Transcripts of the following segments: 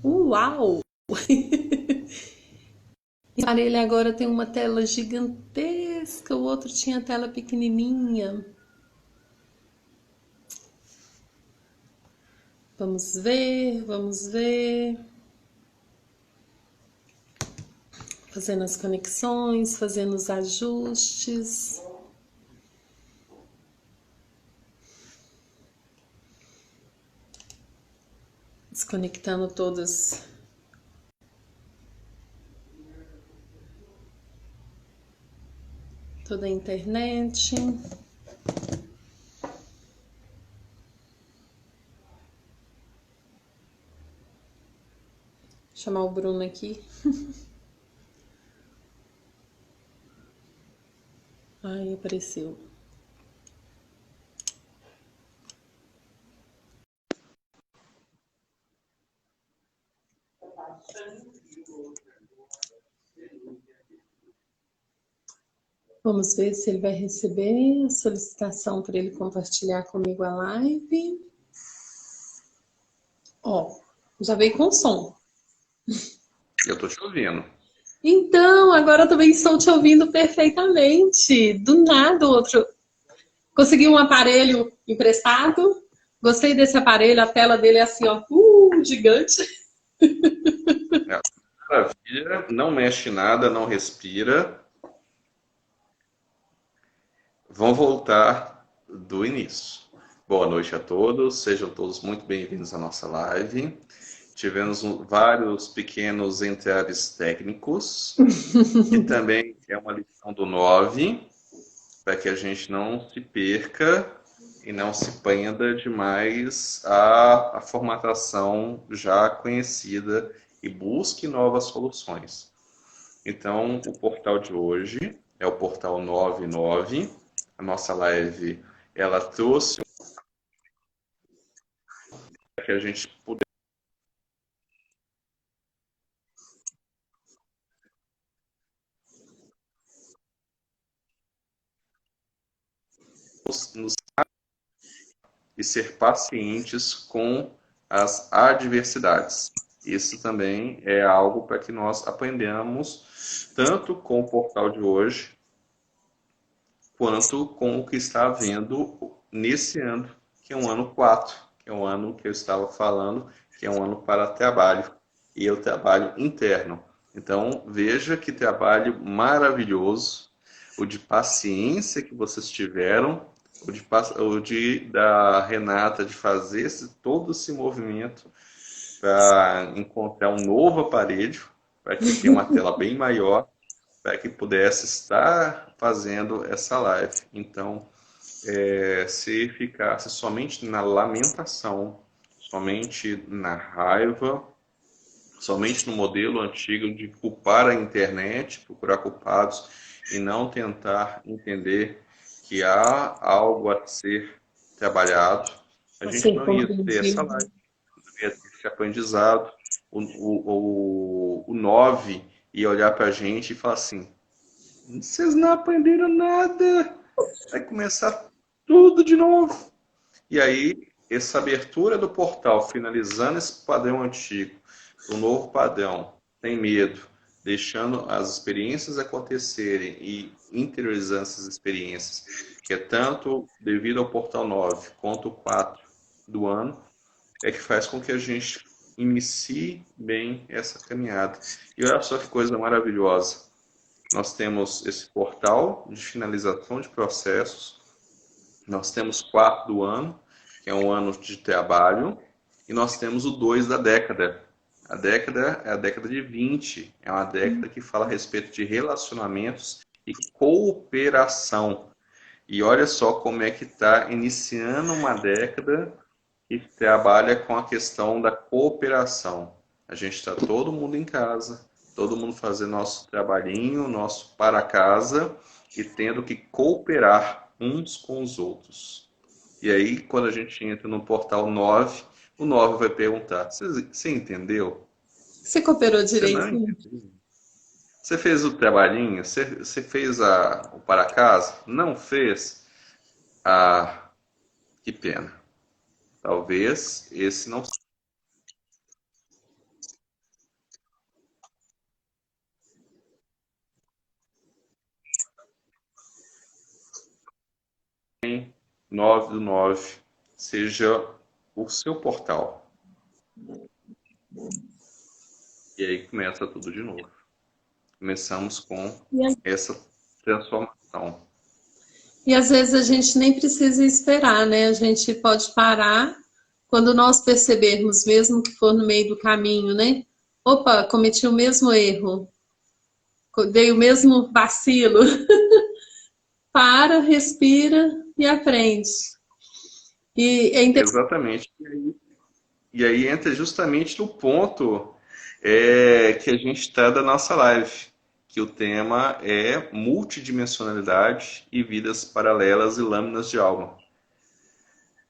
Uau! Esse aparelho agora tem uma tela gigantesca, o outro tinha tela pequenininha. Vamos ver, vamos ver. Fazendo as conexões, fazendo os ajustes. Desconectando toda a internet. Vou chamar o Bruno aqui. Ai, apareceu. Vamos ver se ele vai receber a solicitação para ele compartilhar comigo a live. Ó, já veio com som. Eu tô te ouvindo. Então, agora eu também estou te ouvindo perfeitamente. Do nada, o outro. Consegui um aparelho emprestado. Gostei desse aparelho, a tela dele é assim, ó, gigante. É, maravilha, não mexe nada, não respira. Vamos voltar do início. Boa noite a todos, sejam todos muito bem-vindos à nossa live. Tivemos vários pequenos entraves técnicos, que também é uma lição do 9, para que a gente não se perca e não se prenda demais à formatação já conhecida e busque novas soluções. Então, o portal de hoje é o portal 99. A nossa live, ela trouxe para que a gente pudesse nos e ser pacientes com as adversidades. Isso também é algo para que nós aprendamos tanto com o portal de hoje, quanto com o que está havendo nesse ano, que é um ano 4, que é um ano que eu estava falando, que é um ano para trabalho, e é o trabalho interno. Então, veja que trabalho maravilhoso, o de paciência que vocês tiveram, da Renata de fazer todo esse movimento para encontrar um novo aparelho, para que tenha uma tela bem maior, para que pudesse estar fazendo essa live. Então, se ficasse somente na lamentação, somente na raiva, somente no modelo antigo de culpar a internet, procurar culpados e não tentar entender que há algo a ser trabalhado, a A gente ser não ia ter essa compreendido. live, não ia ter esse aprendizado. O 9 ia olhar para a gente e falar assim: vocês não aprenderam nada. Vai começar tudo de novo. E aí, essa abertura do portal, finalizando esse padrão antigo, o novo padrão, tem medo, deixando as experiências acontecerem e interiorizando essas experiências, que é tanto devido ao portal 9 quanto o 4 do ano, é que faz com que a gente inicie bem essa caminhada. E olha só que coisa maravilhosa. Nós temos esse portal de finalização de processos, nós temos 4 do ano, que é um ano de trabalho, e nós temos o 2 da década. A década é a década de 20, é uma década que fala a respeito de relacionamentos e cooperação. E olha só como é que está iniciando uma década que trabalha com a questão da cooperação. A gente está todo mundo em casa, todo mundo fazendo nosso trabalhinho, nosso para casa e tendo que cooperar uns com os outros. E aí, quando a gente entra no portal 9, o 9 vai perguntar: você entendeu? Você cooperou Você não direito? entendeu? Você fez o trabalhinho? Você fez o para casa? Não fez? Ah, que pena. Talvez esse não 9 do 9 seja o seu portal. E aí começa tudo de novo. Começamos com essa transformação. E às vezes a gente nem precisa esperar, né? A gente pode parar quando nós percebermos, mesmo que for no meio do caminho, né? Opa, cometi o mesmo erro, dei o mesmo vacilo. Para, respira e aprende. E é interessante. Exatamente. E aí entra justamente no ponto que a gente está da nossa live, que o tema é multidimensionalidade e vidas paralelas e lâminas de alma.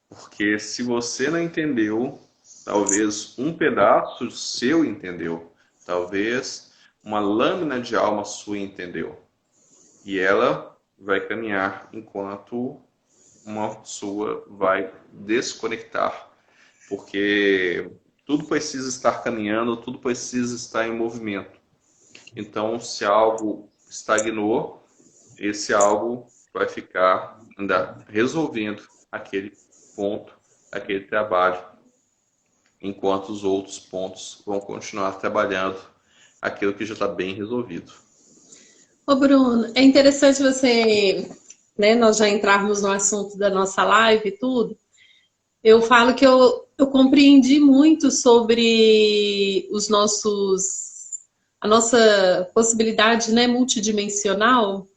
Porque se você não entendeu, talvez um pedaço seu entendeu, talvez uma lâmina de alma sua entendeu. E ela vai caminhar enquanto uma sua vai desconectar. Porque tudo precisa estar caminhando, tudo precisa estar em movimento. Então, se algo estagnou, esse algo vai ficar ainda resolvendo aquele ponto, aquele trabalho, enquanto os outros pontos vão continuar trabalhando aquilo que já está bem resolvido. Ô Bruno, é interessante você, né, nós já entrarmos no assunto da nossa live e tudo. Eu falo que eu compreendi muito sobre a nossa possibilidade, né, multidimensional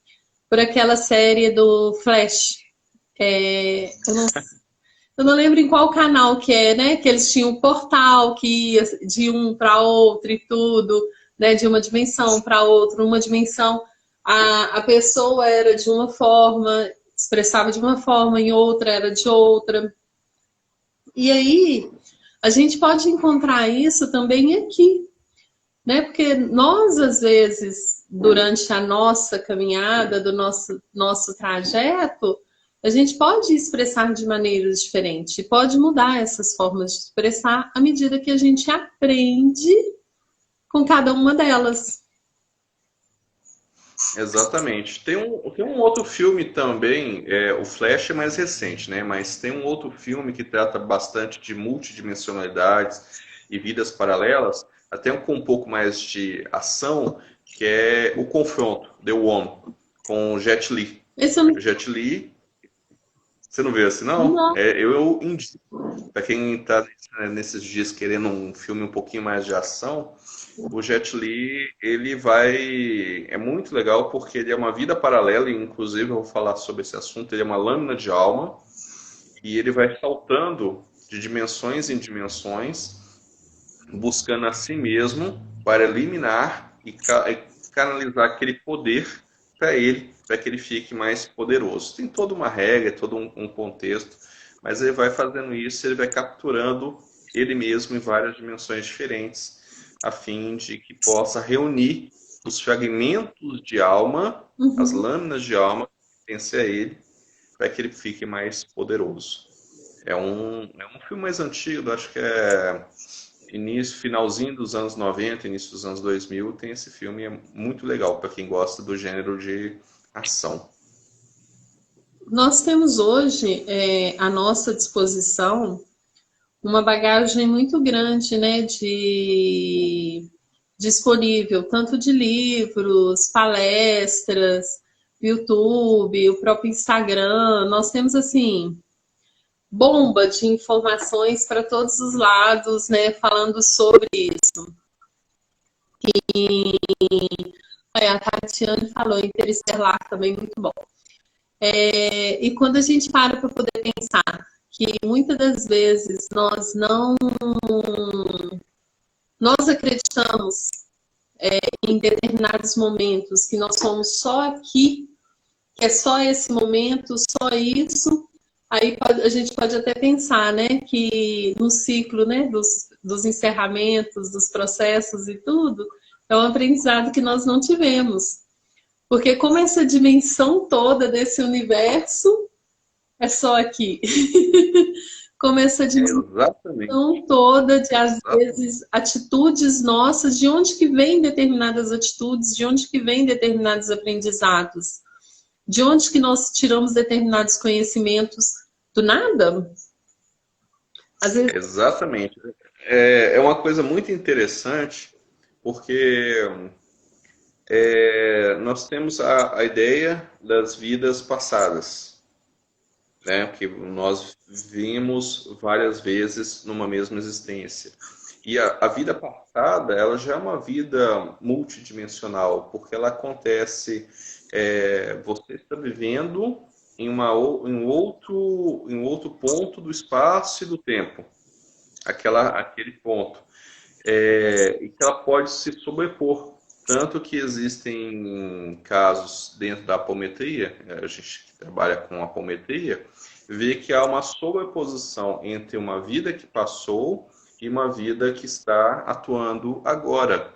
por aquela série do Flash. Eu não lembro em qual canal que é, né? Que eles tinham um portal que ia de um para outro e tudo, né? De uma dimensão para outra, uma dimensão. A pessoa era de uma forma, expressava de uma forma, em outra era de outra. E aí, a gente pode encontrar isso também aqui, né? Porque nós, às vezes, durante a nossa caminhada, do nosso trajeto, a gente pode expressar de maneiras diferentes, pode mudar essas formas de expressar à medida que a gente aprende com cada uma delas. Exatamente. Tem um outro filme também, o Flash é mais recente, né? Mas tem um outro filme que trata bastante de multidimensionalidades e vidas paralelas, até com um pouco mais de ação, que é O Confronto, The One, com o Jet Li. Esse eu não... O Jet Li, você não vê assim, não? Não. Eu indico. Para quem está nesses dias querendo um filme um pouquinho mais de ação, o Jet Li, ele vai... É muito legal porque ele é uma vida paralela, e inclusive eu vou falar sobre esse assunto, ele é uma lâmina de alma, e ele vai saltando de dimensões em dimensões, buscando a si mesmo para eliminar e canalizar aquele poder para ele, para que ele fique mais poderoso. Tem toda uma regra, todo um contexto, mas ele vai fazendo isso, ele vai capturando ele mesmo em várias dimensões diferentes, a fim de que possa reunir os fragmentos de alma, as lâminas de alma que pertencem a ele, para que ele fique mais poderoso. É um filme mais antigo, acho que é finalzinho dos anos 90, início dos anos 2000, tem esse filme, é muito legal para quem gosta do gênero de ação. Nós temos hoje à nossa disposição uma bagagem muito grande, né, disponível, tanto de livros, palestras, YouTube, o próprio Instagram. Nós temos, assim, bomba de informações para todos os lados, né, falando sobre isso. E a Tatiane falou, Interestelar também, muito bom. E quando a gente para poder pensar que muitas das vezes nós acreditamos em determinados momentos que nós somos só aqui, que é só esse momento, só isso, aí a gente pode até pensar, né, que no ciclo, né, dos encerramentos, dos processos e tudo, é um aprendizado que nós não tivemos. Porque como essa dimensão toda desse universo é só aqui. Como essa dimensão toda de, às vezes, atitudes nossas, de onde que vem determinadas atitudes, de onde que vem determinados aprendizados. De onde que nós tiramos determinados conhecimentos? Do nada? Às vezes, Exatamente. É uma coisa muito interessante, porque nós temos a ideia das vidas passadas, né? Que nós vimos várias vezes numa mesma existência. E a vida passada, ela já é uma vida multidimensional, porque ela acontece, você está vivendo em um outro ponto do espaço e do tempo, aquele ponto. E que ela pode se sobrepor. Tanto que existem casos dentro da apometria, a gente que trabalha com apometria, vê que há uma sobreposição entre uma vida que passou e uma vida que está atuando agora.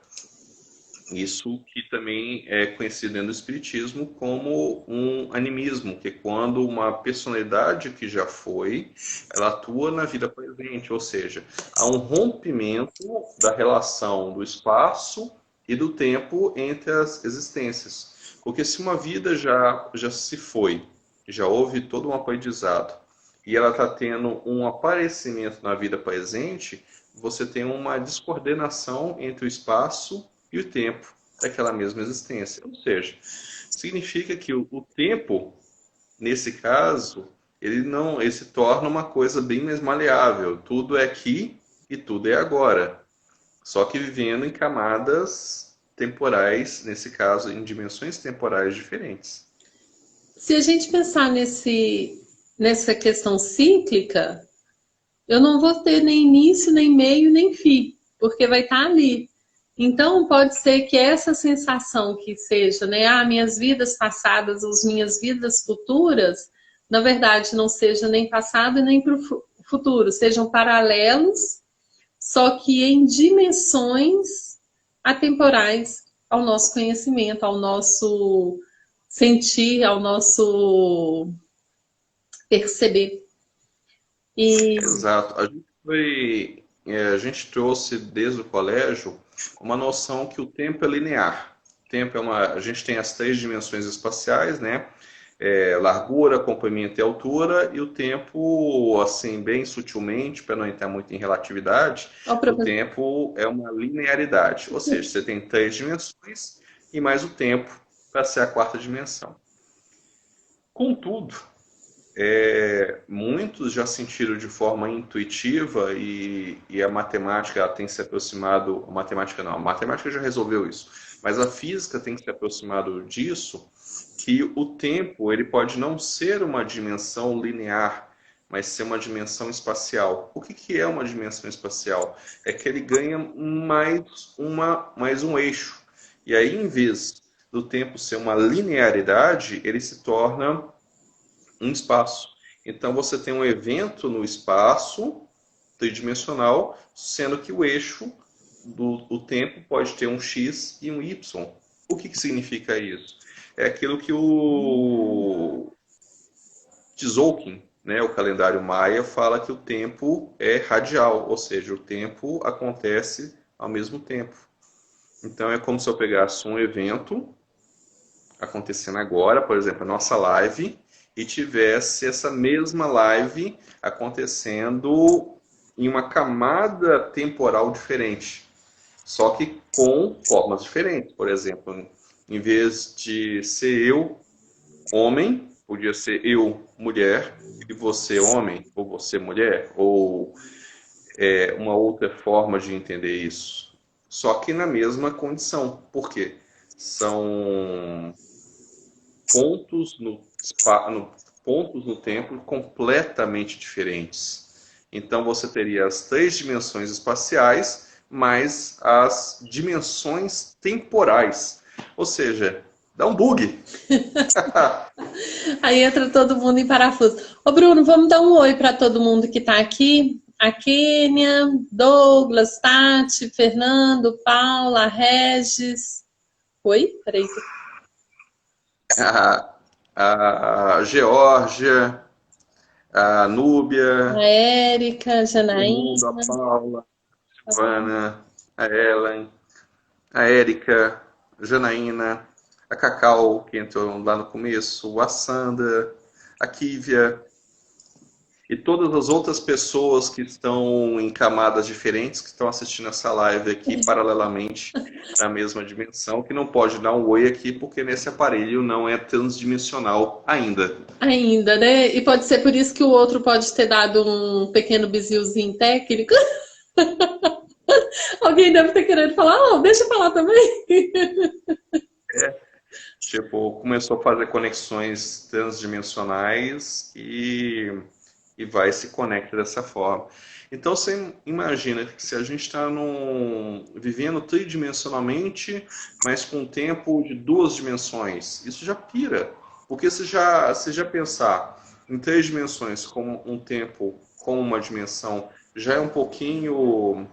Isso que também é conhecido dentro do espiritismo como um animismo, que é quando uma personalidade que já foi, ela atua na vida presente, ou seja, há um rompimento da relação do espaço e do tempo entre as existências. Porque se uma vida já se foi, já houve todo um aprendizado, e ela está tendo um aparecimento na vida presente, você tem uma descoordenação entre o espaço e o tempo daquela mesma existência. Ou seja, significa que o tempo, nesse caso, ele se torna uma coisa bem mais maleável. Tudo é aqui e tudo é agora. Só que vivendo em camadas temporais, nesse caso, em dimensões temporais diferentes. se a gente pensar nessa questão cíclica, eu não vou ter nem início, nem meio, nem fim, porque vai estar ali. Então, pode ser que essa sensação que seja, né, minhas vidas passadas, as minhas vidas futuras, na verdade, não seja nem passado e nem para o futuro, sejam paralelos, só que em dimensões atemporais ao nosso conhecimento, ao nosso sentir, ao nosso perceber. E Exato. A gente trouxe desde o colégio uma noção que o tempo é linear. O tempo a gente tem as três dimensões espaciais, né? Largura, comprimento e altura, e o tempo, assim, bem sutilmente, para não entrar muito em relatividade, o tempo é uma linearidade. Ou seja, você tem três dimensões e mais o tempo para ser a quarta dimensão. Contudo, muitos já sentiram de forma intuitiva e a matemática ela tem se aproximado, a matemática não, a matemática já resolveu isso, mas a física tem se aproximado disso, que o tempo ele pode não ser uma dimensão linear, mas ser uma dimensão espacial. O que é uma dimensão espacial? É que ele ganha mais um eixo. E aí, em vez do tempo ser uma linearidade, ele se torna um espaço. Então você tem um evento no espaço tridimensional, sendo que o eixo do tempo pode ter um X e um Y. O que significa isso? É aquilo que o Tzolk'in, né, o calendário maia, fala que o tempo é radial, ou seja, o tempo acontece ao mesmo tempo. Então é como se eu pegasse um evento acontecendo agora, por exemplo, a nossa live, e tivesse essa mesma live acontecendo em uma camada temporal diferente, só que com formas diferentes. Por exemplo, em vez de ser eu homem, podia ser eu mulher e você homem ou você mulher, ou uma outra forma de entender isso. Só que na mesma condição. Por quê? São pontos pontos no tempo completamente diferentes. Então você teria as três dimensões espaciais, mais as dimensões temporais. Ou seja, dá um bug. aí entra todo mundo em parafuso. Ô Bruno, vamos dar um oi para todo mundo que está aqui. A Kênia, Douglas, Tati, Fernando, Paula, Regis. Oi? Peraí. A Geórgia, a Núbia, A Érica, a o Janaína. mundo, a Paula, a Silvana, a Ellen, a Érica, a Janaína, a Cacau, que entrou lá no começo, a Sandra, a Kívia, e todas as outras pessoas que estão em camadas diferentes, que estão assistindo essa live aqui paralelamente na mesma dimensão, que não pode dar um oi aqui porque nesse aparelho não é transdimensional ainda. Ainda, né? E pode ser por isso que o outro pode ter dado um pequeno bizilzinho técnico. Alguém deve ter querendo falar, oh, deixa eu falar também. Tipo, começou a fazer conexões transdimensionais e vai se conecta dessa forma. Então você imagina que se a gente está vivendo tridimensionalmente, mas com um tempo de 2 dimensões, isso já pira. Porque se já pensar em 3 dimensões como um tempo com uma dimensão já é um pouquinho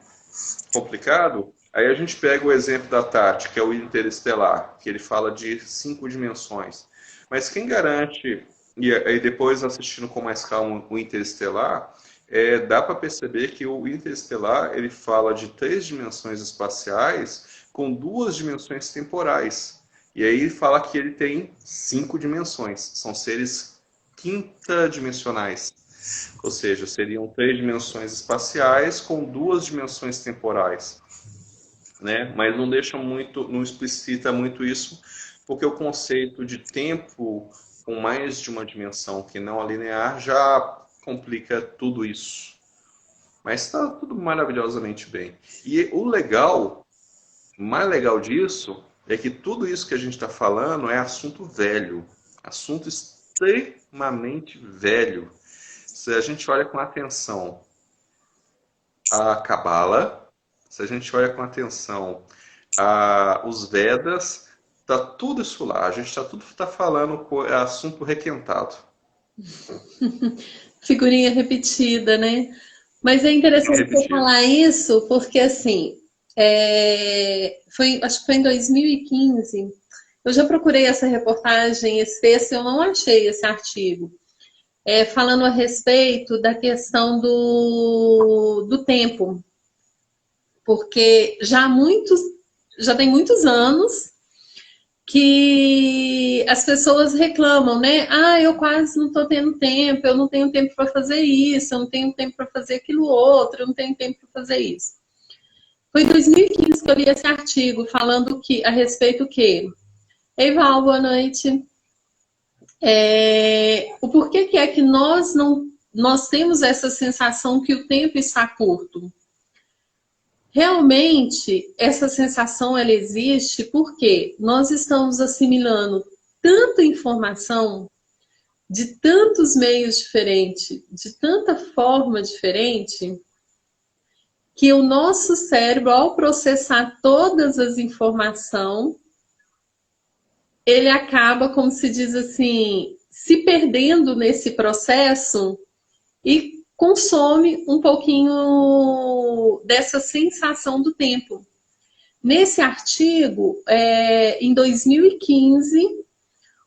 complicado, aí a gente pega o exemplo da Tati, que é o Interestelar, que ele fala de 5 dimensões. Mas quem garante, e aí depois assistindo com mais calma o Interestelar, dá para perceber que o Interestelar ele fala de 3 dimensões espaciais com 2 dimensões temporais. E aí ele fala que ele tem 5 dimensões, são seres quinta-dimensionais. Ou seja, seriam 3 dimensões espaciais com 2 dimensões temporais, né? Mas não deixa muito, não explicita muito isso, porque o conceito de tempo com mais de uma dimensão que não a linear já complica tudo isso. Mas está tudo maravilhosamente bem. E o legal, mais legal disso, é que tudo isso que a gente está falando é assunto velho, assunto extremamente velho. Se a gente olha com atenção a Cabala, se a gente olha com atenção os Vedas, tá tudo isso lá. A gente tá falando assunto requentado. Figurinha repetida, né? Mas é interessante você Repetido. falar isso, porque assim, acho que foi em 2015. Eu já procurei essa reportagem, esse texto, eu não achei esse artigo. Falando a respeito da questão do tempo. Porque já tem muitos anos que as pessoas reclamam, né? Ah, eu quase não estou tendo tempo, eu não tenho tempo para fazer isso, eu não tenho tempo para fazer aquilo outro, eu não tenho tempo para fazer isso. Foi em 2015 que eu li esse artigo falando a respeito que, Ei, Val, boa noite. O porquê que é que nós temos essa sensação que o tempo está curto? Realmente, essa sensação ela existe porque nós estamos assimilando tanta informação de tantos meios diferentes, de tanta forma diferente, que o nosso cérebro, ao processar todas as informações, ele acaba, como se diz assim, se perdendo nesse processo e consome um pouquinho dessa sensação do tempo. Nesse artigo, em 2015,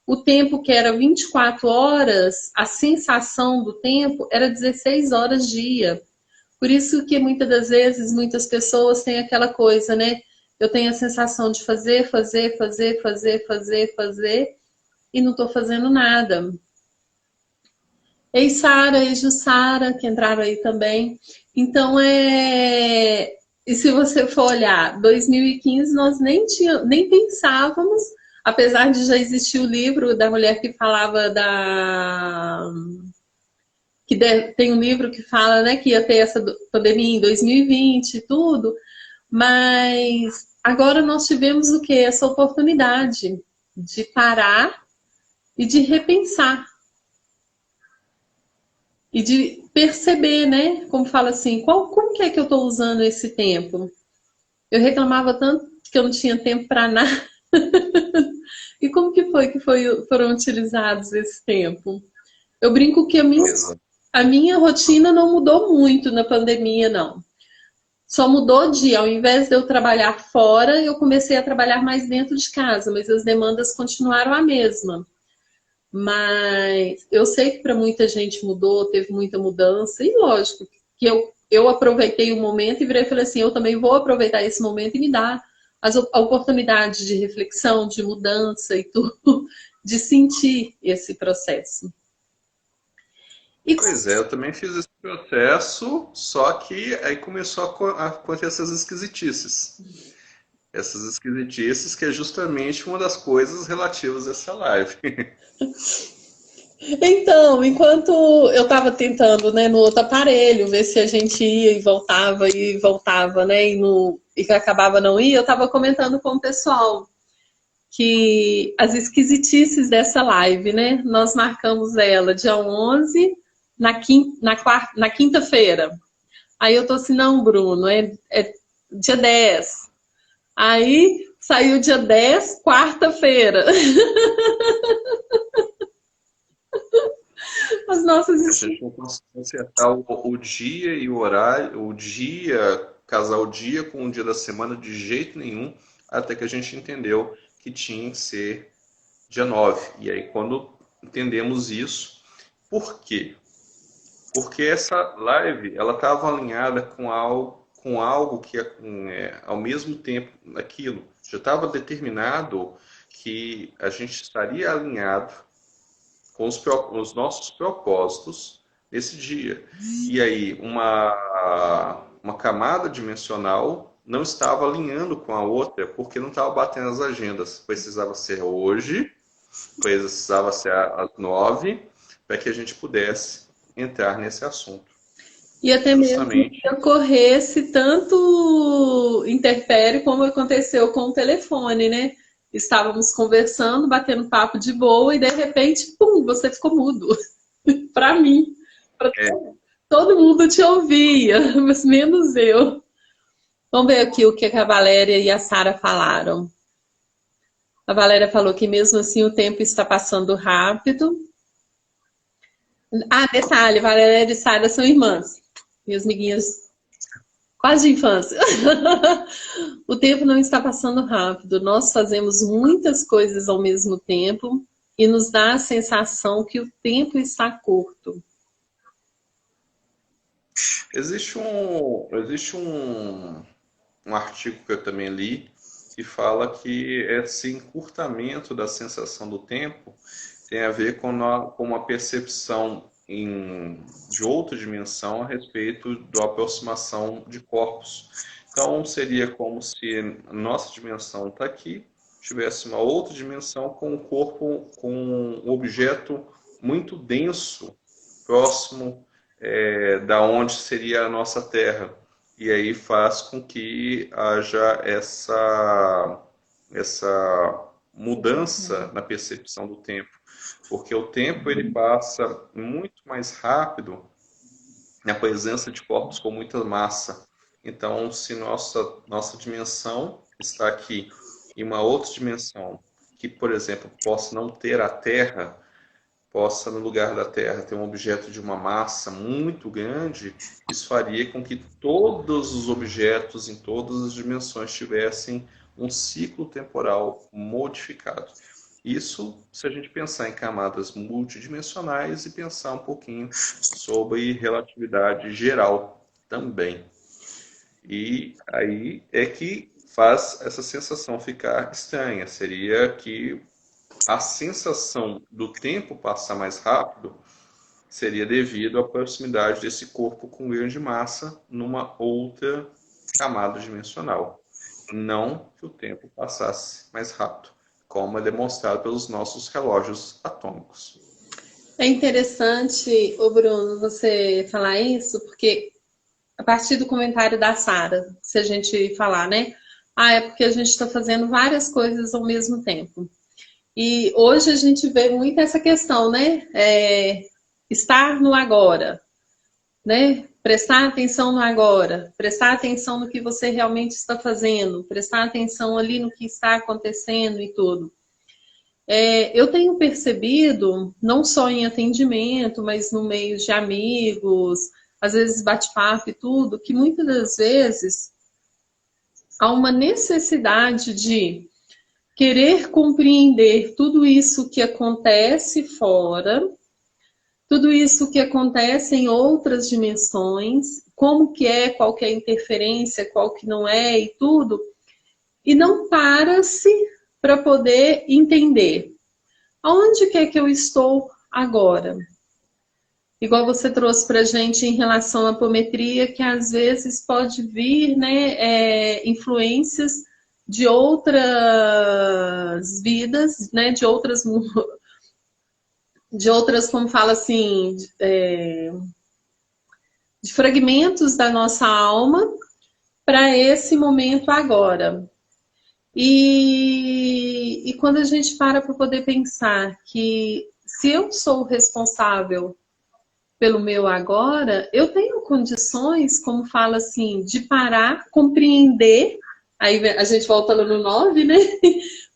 o tempo que era 24 horas, a sensação do tempo era 16 horas dia. Por isso que muitas das vezes, muitas pessoas têm aquela coisa, né? Eu tenho a sensação de fazer, e não estou fazendo nada. Ei, Sara, e Jussara, que entraram aí também. Então, e se você for olhar, 2015 nós nem pensávamos, apesar de já existir o livro da mulher que falava tem um livro que fala, né, que ia ter essa pandemia em 2020 e tudo, mas agora nós tivemos o quê? Essa oportunidade de parar e de repensar. E de perceber, né? Como fala assim, como que é que eu estou usando esse tempo? Eu reclamava tanto que eu não tinha tempo para nada. E como que foram utilizados esse tempo? Eu brinco que a minha rotina não mudou muito na pandemia, não. Só mudou ao invés de eu trabalhar fora, eu comecei a trabalhar mais dentro de casa, mas as demandas continuaram a mesma. Mas eu sei que para muita gente mudou, teve muita mudança, e lógico que eu aproveitei o momento e virei e falei assim, eu também vou aproveitar esse momento e me dar a oportunidade de reflexão, de mudança e tudo, de sentir esse processo. E... Pois é, eu também fiz esse processo, só que aí começou a acontecer essas esquisitices. Essas esquisitices que é justamente uma das coisas relativas a essa live. Então, enquanto eu estava tentando, né, no outro aparelho, ver se a gente ia e voltava, né, e que acabava não ir, eu estava comentando com o pessoal que as esquisitices dessa live, né, nós marcamos ela dia 11, na quinta-feira. Aí eu tô assim, não, Bruno, é dia 10. Aí saiu dia 10, quarta-feira. As nossas... A gente não consegue acertar o dia e o horário, o dia, casar o dia com o dia da semana de jeito nenhum, até que a gente entendeu que tinha que ser dia 9. E aí, quando entendemos isso, por quê? Porque essa live, ela estava alinhada com algo que ao mesmo tempo, aquilo, já estava determinado que a gente estaria alinhado com os nossos propósitos nesse dia. E aí, uma camada dimensional não estava alinhando com a outra, porque não estava batendo as agendas. Precisava ser hoje, precisava ser às 9, para que a gente pudesse entrar nesse assunto. E até mesmo que ocorresse tanto interfere como aconteceu com o telefone, né? Estávamos conversando, batendo papo de boa e de repente, pum, você ficou mudo. Para mim. Todo mundo te ouvia, mas menos eu. Vamos ver aqui o que a Valéria e a Sara falaram. A Valéria falou que mesmo assim o tempo está passando rápido. Ah, detalhe, Valéria e Sara são irmãs. Minhas amiguinhas quase de infância. O tempo não está passando rápido. Nós fazemos muitas coisas ao mesmo tempo e nos dá a sensação que o tempo está curto. Existe um artigo que eu também li que fala que esse encurtamento da sensação do tempo tem a ver com uma percepção de outra dimensão a respeito da aproximação de corpos. Então, seria como se a nossa dimensão está aqui, tivesse uma outra dimensão com um corpo, com um objeto muito denso, próximo da onde seria a nossa Terra. E aí faz com que haja essa mudança na percepção do tempo. Porque o tempo ele passa muito mais rápido na presença de corpos com muita massa. Então, se nossa dimensão está aqui e uma outra dimensão que, por exemplo, possa não ter a Terra, possa, no lugar da Terra, ter um objeto de uma massa muito grande, isso faria com que todos os objetos em todas as dimensões tivessem um ciclo temporal modificado. Isso se a gente pensar em camadas multidimensionais e pensar um pouquinho sobre relatividade geral também. E aí é que faz essa sensação ficar estranha. Seria que a sensação do tempo passar mais rápido seria devido à proximidade desse corpo com grande massa numa outra camada dimensional. Não que o tempo passasse mais rápido, como é demonstrado pelos nossos relógios atômicos. É interessante, ô Bruno, você falar isso, porque a partir do comentário da Sara, se a gente falar, né? Ah, é porque a gente está fazendo várias coisas ao mesmo tempo. E hoje a gente vê muito essa questão, né? Estar no agora, né? Prestar atenção no agora, prestar atenção no que você realmente está fazendo, prestar atenção ali no que está acontecendo e tudo. Eu tenho percebido, não só em atendimento, mas no meio de amigos, às vezes bate-papo e tudo, que muitas das vezes há uma necessidade de querer compreender tudo isso que acontece fora, tudo isso que acontece em outras dimensões, como que é, qual que é a interferência, qual que não é e tudo, e não para-se para poder entender aonde que é que eu estou agora. Igual você trouxe para a gente em relação à apometria, que às vezes pode vir, né, influências de outras vidas, né, de outras, como fala assim, de fragmentos da nossa alma para esse momento agora. E quando a gente para poder pensar que se eu sou responsável pelo meu agora, eu tenho condições, como fala assim, de parar, compreender, aí a gente volta lá no 9, né?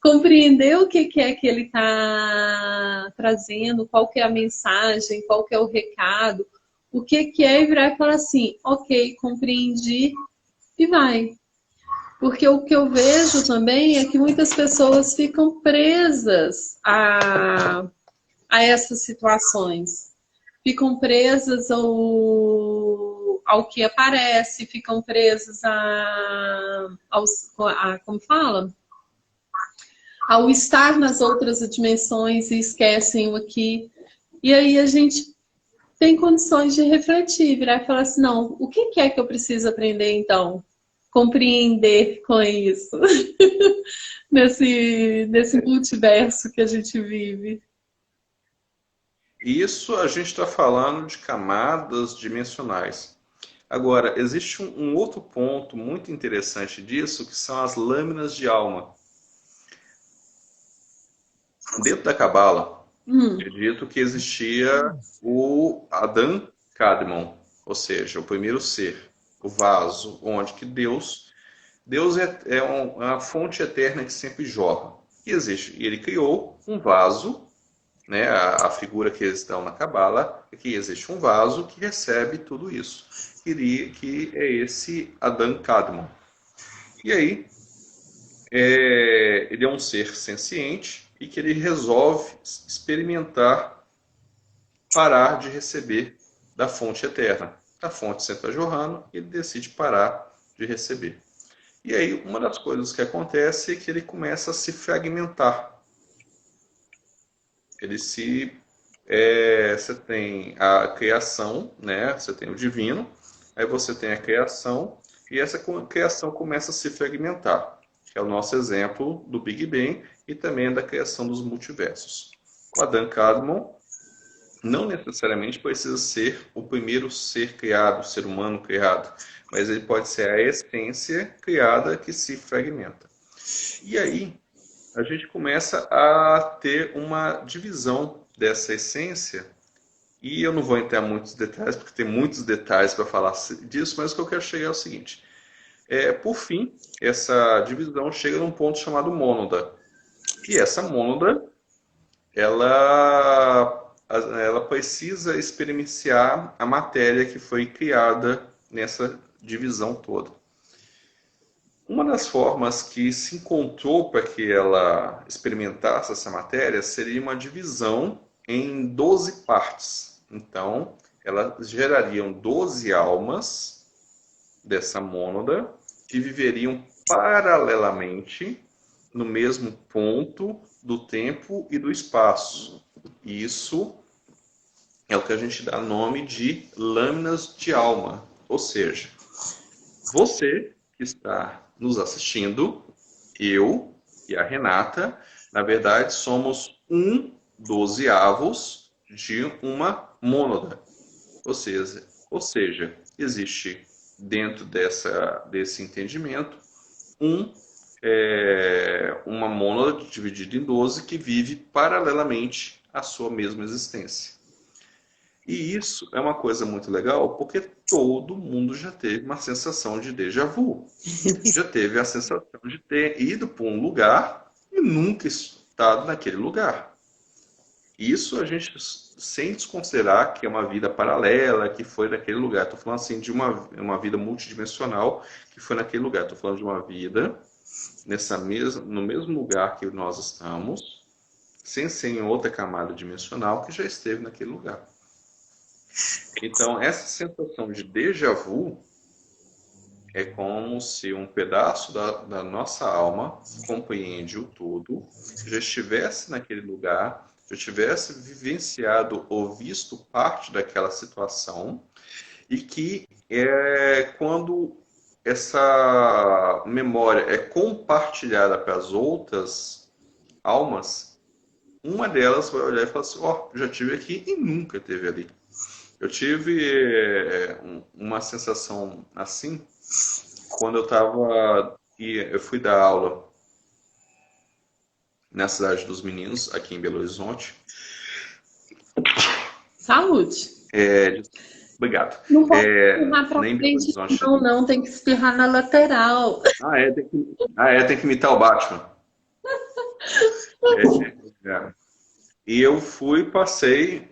Compreender o que é que ele está trazendo, qual que é a mensagem, qual que é o recado, o que é, e virar e falar assim, ok, compreendi, e vai. Porque o que eu vejo também é que muitas pessoas ficam presas a essas situações. Ficam presas ao que aparece, ficam presas como fala? Ao estar nas outras dimensões e esquecem o aqui. E aí a gente tem condições de refletir, virar e falar assim, não, o que é que eu preciso aprender então? Compreender com isso. nesse multiverso que a gente vive. Isso a gente está falando de camadas dimensionais. Agora, existe um outro ponto muito interessante disso, que são as lâminas de alma. Dentro da Cabala, é dito que existia o Adam Kadmon, ou seja, o primeiro ser, o vaso, onde que Deus é uma fonte eterna que sempre jorra. E existe. E ele criou um vaso, né? A figura que eles dão na Cabala é que existe um vaso que recebe tudo isso. Que é esse Adam Kadmon. E aí, ele é um ser senciente e que ele resolve experimentar parar de receber da fonte eterna. A fonte sempre está jorrando e ele decide parar de receber. E aí, uma das coisas que acontece é que ele começa a se fragmentar. Ele se. Você tem a criação, né? Você tem o divino, aí você tem a criação, e essa criação começa a se fragmentar. Que é o nosso exemplo do Big Bang e também da criação dos multiversos. O Adam Kadmon não necessariamente precisa ser o primeiro ser criado, o ser humano criado, mas ele pode ser a essência criada que se fragmenta. E aí a gente começa a ter uma divisão dessa essência, e eu não vou entrar em muitos detalhes, porque tem muitos detalhes para falar disso, mas o que eu quero chegar é o seguinte. Por fim, essa divisão chega num ponto chamado mônada. E essa mônada, ela precisa experienciar a matéria que foi criada nessa divisão toda. Uma das formas que se encontrou para que ela experimentasse essa matéria seria uma divisão em 12 partes. Então, elas gerariam 12 almas dessa mônada que viveriam paralelamente no mesmo ponto do tempo e do espaço. Isso é o que a gente dá nome de lâminas de alma. Ou seja, você que está nos assistindo, eu e a Renata, na verdade, somos um 12avos de uma mônada. Ou seja, existe dentro desse entendimento uma mônada dividida em 12 que vive paralelamente à sua mesma existência. E isso é uma coisa muito legal, porque todo mundo já teve uma sensação de déjà vu. Já teve a sensação de ter ido para um lugar e nunca estado naquele lugar. Isso a gente, sem desconsiderar que é uma vida paralela, que foi naquele lugar. Estou falando assim de uma vida multidimensional que foi naquele lugar. Estou falando de uma vida no mesmo lugar que nós estamos, sem ser em outra camada dimensional que já esteve naquele lugar. Então, essa sensação de déjà vu É como se um pedaço da nossa alma compreende o todo, já estivesse naquele lugar, já tivesse vivenciado ou visto parte daquela situação, e que quando essa memória é compartilhada para as outras almas, uma delas vai olhar e falar assim: ó, já tive aqui e nunca teve ali. Eu tive uma sensação assim quando eu fui dar aula na Cidade dos Meninos, aqui em Belo Horizonte. Saúde. Obrigado. Não pode espirrar pra Nem em Belo frente, Horizonte. não, tem que espirrar na lateral. Tem que imitar o Batman. É. E eu passei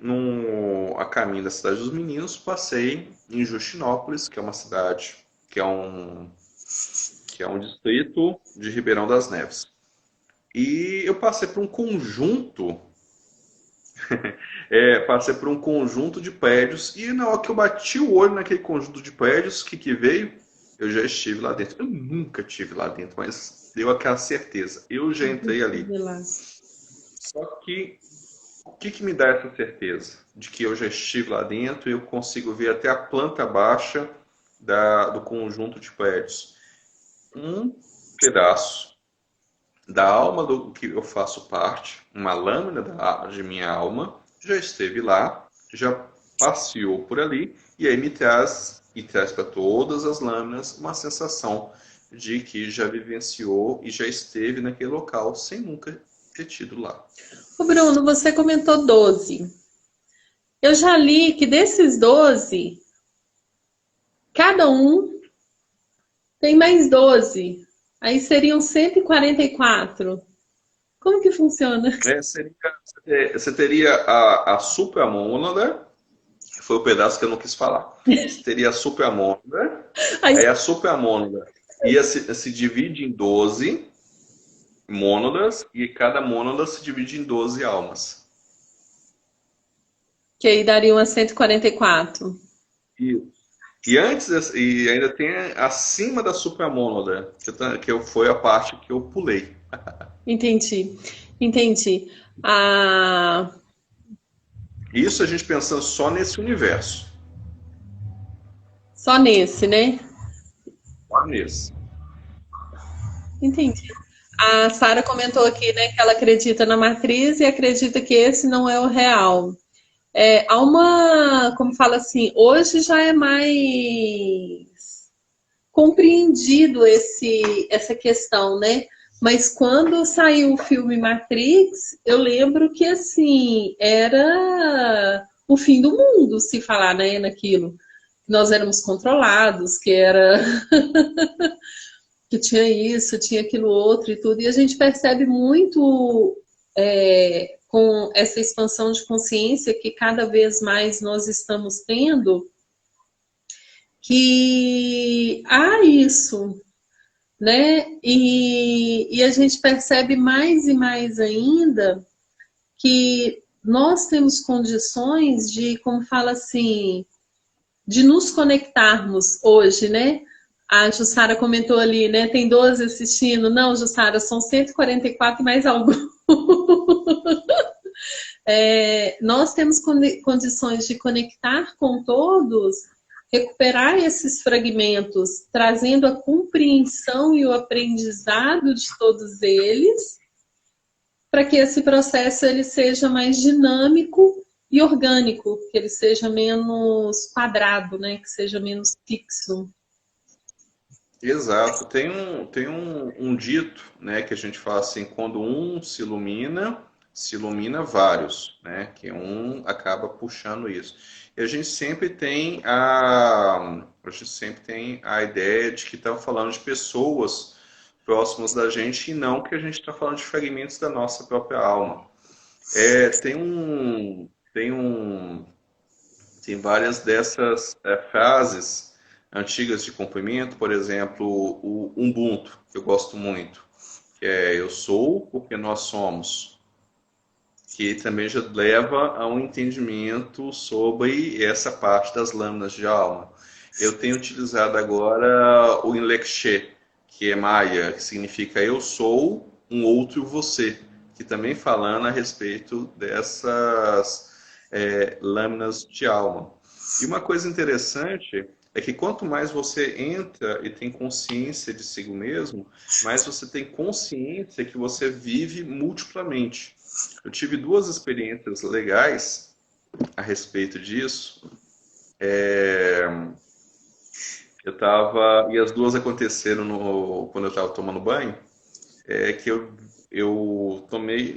a caminho da Cidade dos Meninos, passei em Justinópolis, que é uma cidade, que é um distrito de Ribeirão das Neves. E eu passei por um conjunto, de prédios, e na hora que eu bati o olho naquele conjunto de prédios, o que veio? Eu já estive lá dentro. Eu nunca estive lá dentro, mas deu aquela certeza. Eu já entrei ali. Só que o que me dá essa certeza? De que eu já estive lá dentro e eu consigo ver até a planta baixa do conjunto de prédios. Um pedaço da alma do que eu faço parte, uma lâmina de minha alma, já esteve lá, já passeou por ali, e aí me traz para todas as lâminas uma sensação de que já vivenciou e já esteve naquele local sem nunca ter tido lá. Ô Bruno, você comentou 12. Eu já li que desses 12, cada um tem mais 12. Aí seriam 144. Como que funciona? Você teria a supramônada, que foi o pedaço que eu não quis falar. Você teria a supramônada, aí a supramônada se divide em 12 mônadas, e cada mônada se divide em 12 almas. Que aí daria umas 144. E ainda tem acima da supramônada, que foi a parte que eu pulei. Entendi. Ah, Isso a gente pensando só nesse universo. só nesse, né? Só nesse. Entendi. A Sara comentou aqui, né, que ela acredita na matriz e acredita que esse não é o real. Há uma, como fala assim, hoje já é mais compreendido essa questão, né? Mas quando saiu o filme Matrix, eu lembro que assim era o fim do mundo se falar, né, naquilo. Nós éramos controlados, que era que tinha isso, tinha aquilo outro e tudo. E a gente percebe muito com essa expansão de consciência que cada vez mais nós estamos tendo, que há isso, né? E a gente percebe mais e mais ainda que nós temos condições de, como fala assim, de nos conectarmos hoje, né? A Jussara comentou ali, né? Tem 12 assistindo. Não, Jussara, são 144 e mais alguns. Nós temos condições de conectar com todos, recuperar esses fragmentos, trazendo a compreensão e o aprendizado de todos eles, para que esse processo ele seja mais dinâmico e orgânico, que ele seja menos quadrado, né? Que seja menos fixo. Exato. Tem um dito, né, que a gente fala assim: quando um se ilumina vários, né? Que um acaba puxando isso. E a gente sempre tem a ideia de que estamos falando de pessoas próximas da gente, e não que a gente está falando de fragmentos da nossa própria alma. Tem várias dessas frases antigas de cumprimento, por exemplo, o Ubuntu, que eu gosto muito, que é eu sou porque nós somos, que também já leva a um entendimento sobre essa parte das lâminas de alma. Eu tenho utilizado agora o Inlexé, que é maia, que significa eu sou um outro você, que também falando a respeito dessas lâminas de alma. E uma coisa interessante é que quanto mais você entra e tem consciência de si mesmo, mais você tem consciência que você vive multiplamente. Eu tive duas experiências legais a respeito disso. Eu tava, e as duas aconteceram quando eu estava tomando banho, que eu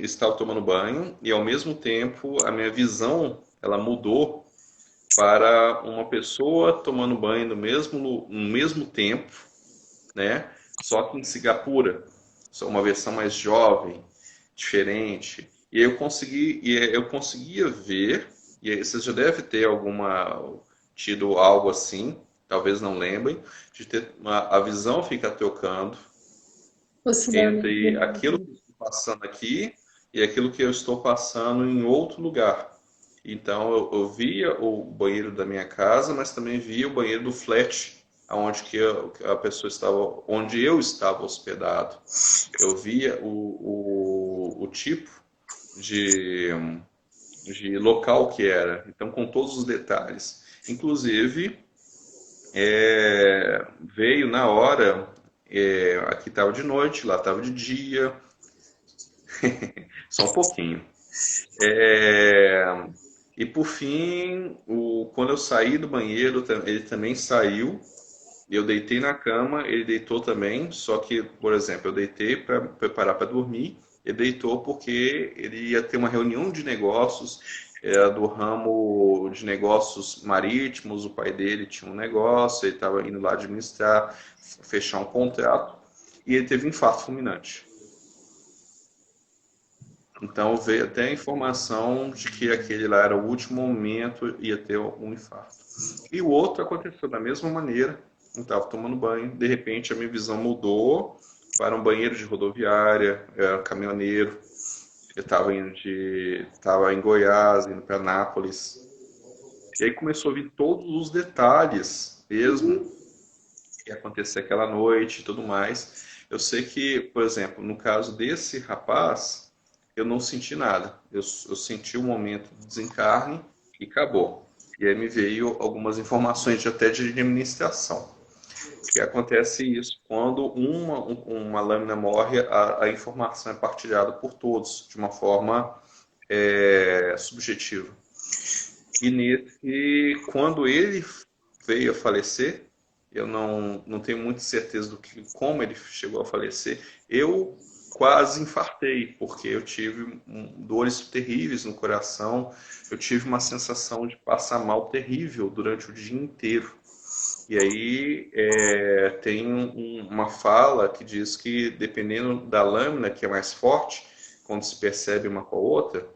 estava tomando banho e ao mesmo tempo a minha visão ela mudou para uma pessoa tomando banho no mesmo tempo, né? Só que em Singapura, só uma versão mais jovem, diferente. E eu conseguia ver, e aí você já deve ter tido algo assim, talvez não lembrem, de ter a visão fica trocando entre aquilo que eu estou passando aqui e aquilo que eu estou passando em outro lugar. Então eu via o banheiro da minha casa, mas também via o banheiro do flat, aonde a pessoa estava, onde eu estava hospedado. Eu via o tipo de, de local que era, então com todos os detalhes. Inclusive, veio na hora, aqui estava de noite, lá estava de dia, só um pouquinho. É, e por fim, quando eu saí do banheiro, ele também saiu. Eu deitei na cama, ele deitou também. Só que, por exemplo, eu deitei para preparar para dormir. Ele deitou porque ele ia ter uma reunião de negócios, era do ramo de negócios marítimos. O pai dele tinha um negócio, ele estava indo lá administrar, fechar um contrato. E ele teve um infarto fulminante. Então veio até a informação de que aquele lá era o último momento, ia ter um infarto. E o outro aconteceu da mesma maneira. Eu estava tomando banho, de repente a minha visão mudou para um banheiro de rodoviária, eu era caminhoneiro, eu estava em Goiás, indo para Nápoles. E aí começou a vir todos os detalhes mesmo que ia acontecer aquela noite e tudo mais. Eu sei que, por exemplo, no caso desse rapaz, eu não senti nada. Eu senti o momento do desencarne e acabou. E aí me veio algumas informações até de administração. Que acontece isso, quando uma lâmina morre, a informação é partilhada por todos, de uma forma subjetiva. Quando ele veio a falecer, eu não tenho muita certeza como ele chegou a falecer, eu quase infartei, porque eu tive dores terríveis no coração, eu tive uma sensação de passar mal terrível durante o dia inteiro. E aí tem uma fala que diz que dependendo da lâmina, que é mais forte, quando se percebe uma com a outra,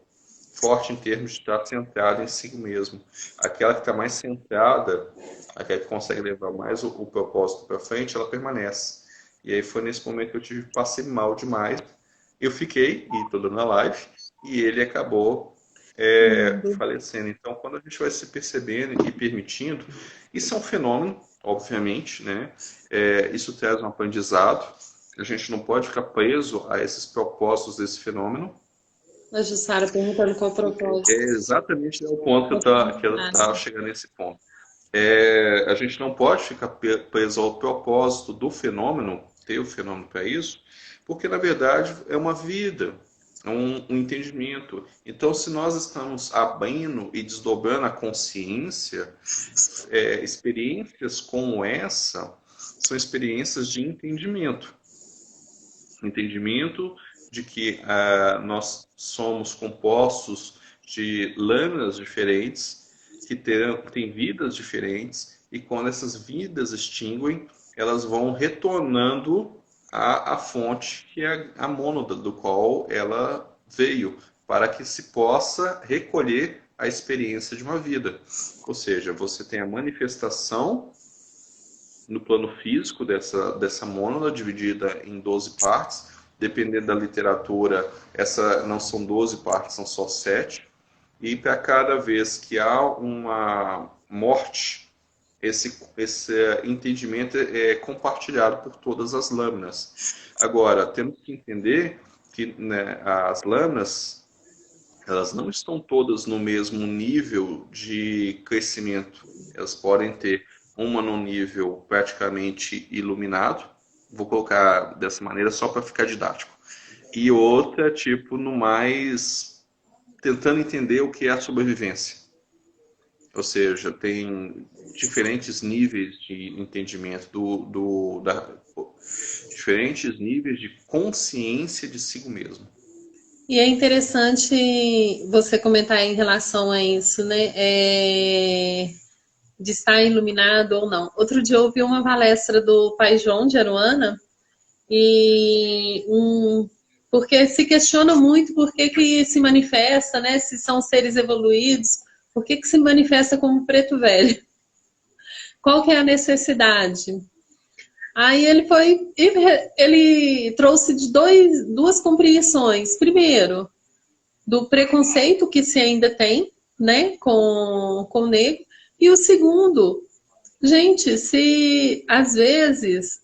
forte em termos de estar centrada em si mesmo. Aquela que está mais centrada, aquela que consegue levar mais o propósito para frente, ela permanece. E aí foi nesse momento que passei mal demais. Eu fiquei, e estou dando a live, e ele acabou falecendo. Então, quando a gente vai se percebendo e permitindo, isso é um fenômeno, obviamente, né? Isso traz um aprendizado. A gente não pode ficar preso a esses propósitos desse fenômeno. A Jussara perguntando qual o propósito. Exatamente o ponto que eu estava chegando nesse ponto. A gente não pode ficar preso ao propósito do fenômeno, ter o fenômeno para isso, porque na verdade é uma vida, é um entendimento. Então, se nós estamos abrindo e desdobrando a consciência, experiências como essa são experiências de entendimento. Entendimento de que nós somos compostos de lâminas diferentes, que têm vidas diferentes, e quando essas vidas extinguem, elas vão retornando à fonte, que é a mônada do qual ela veio, para que se possa recolher a experiência de uma vida. Ou seja, você tem a manifestação no plano físico dessa mônada, dividida em 12 partes. Dependendo da literatura, essa não são 12 partes, são só 7. E para cada vez que há uma morte, esse entendimento é compartilhado por todas as lâminas. Agora, temos que entender que, né, as lâminas, elas não estão todas no mesmo nível de crescimento. Elas podem ter uma no nível praticamente iluminado, vou colocar dessa maneira só para ficar didático, e outra, tipo, no mais tentando entender o que é a sobrevivência. Ou seja, tem diferentes níveis de entendimento diferentes níveis de consciência de si mesmo. E é interessante você comentar em relação a isso, né? De estar iluminado ou não. Outro dia eu ouvi uma palestra do Pai João de Aruana e porque se questiona muito por que se manifesta, né? Se são seres evoluídos, por que se manifesta como preto velho? Qual que é a necessidade? Aí ele trouxe de duas compreensões. Primeiro, do preconceito que se ainda tem, né, com o negro. E o segundo, gente, se às vezes,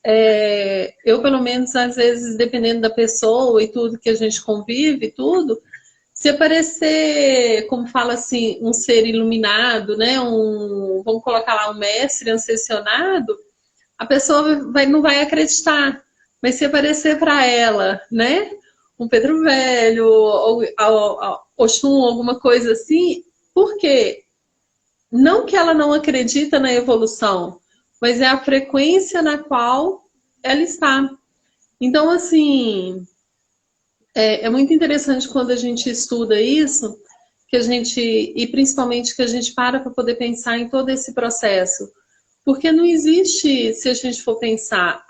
eu pelo menos às vezes, dependendo da pessoa e tudo que a gente convive, tudo, se aparecer, como fala assim, um ser iluminado, né, vamos colocar lá um mestre ascensionado, a pessoa não vai acreditar. Mas se aparecer para ela, né, um Pedro Velho, ou Oxum, alguma coisa assim, por quê? Não que ela não acredita na evolução, mas é a frequência na qual ela está. Então, assim, é muito interessante quando a gente estuda isso, e principalmente que a gente para poder pensar em todo esse processo. Porque não existe, se a gente for pensar,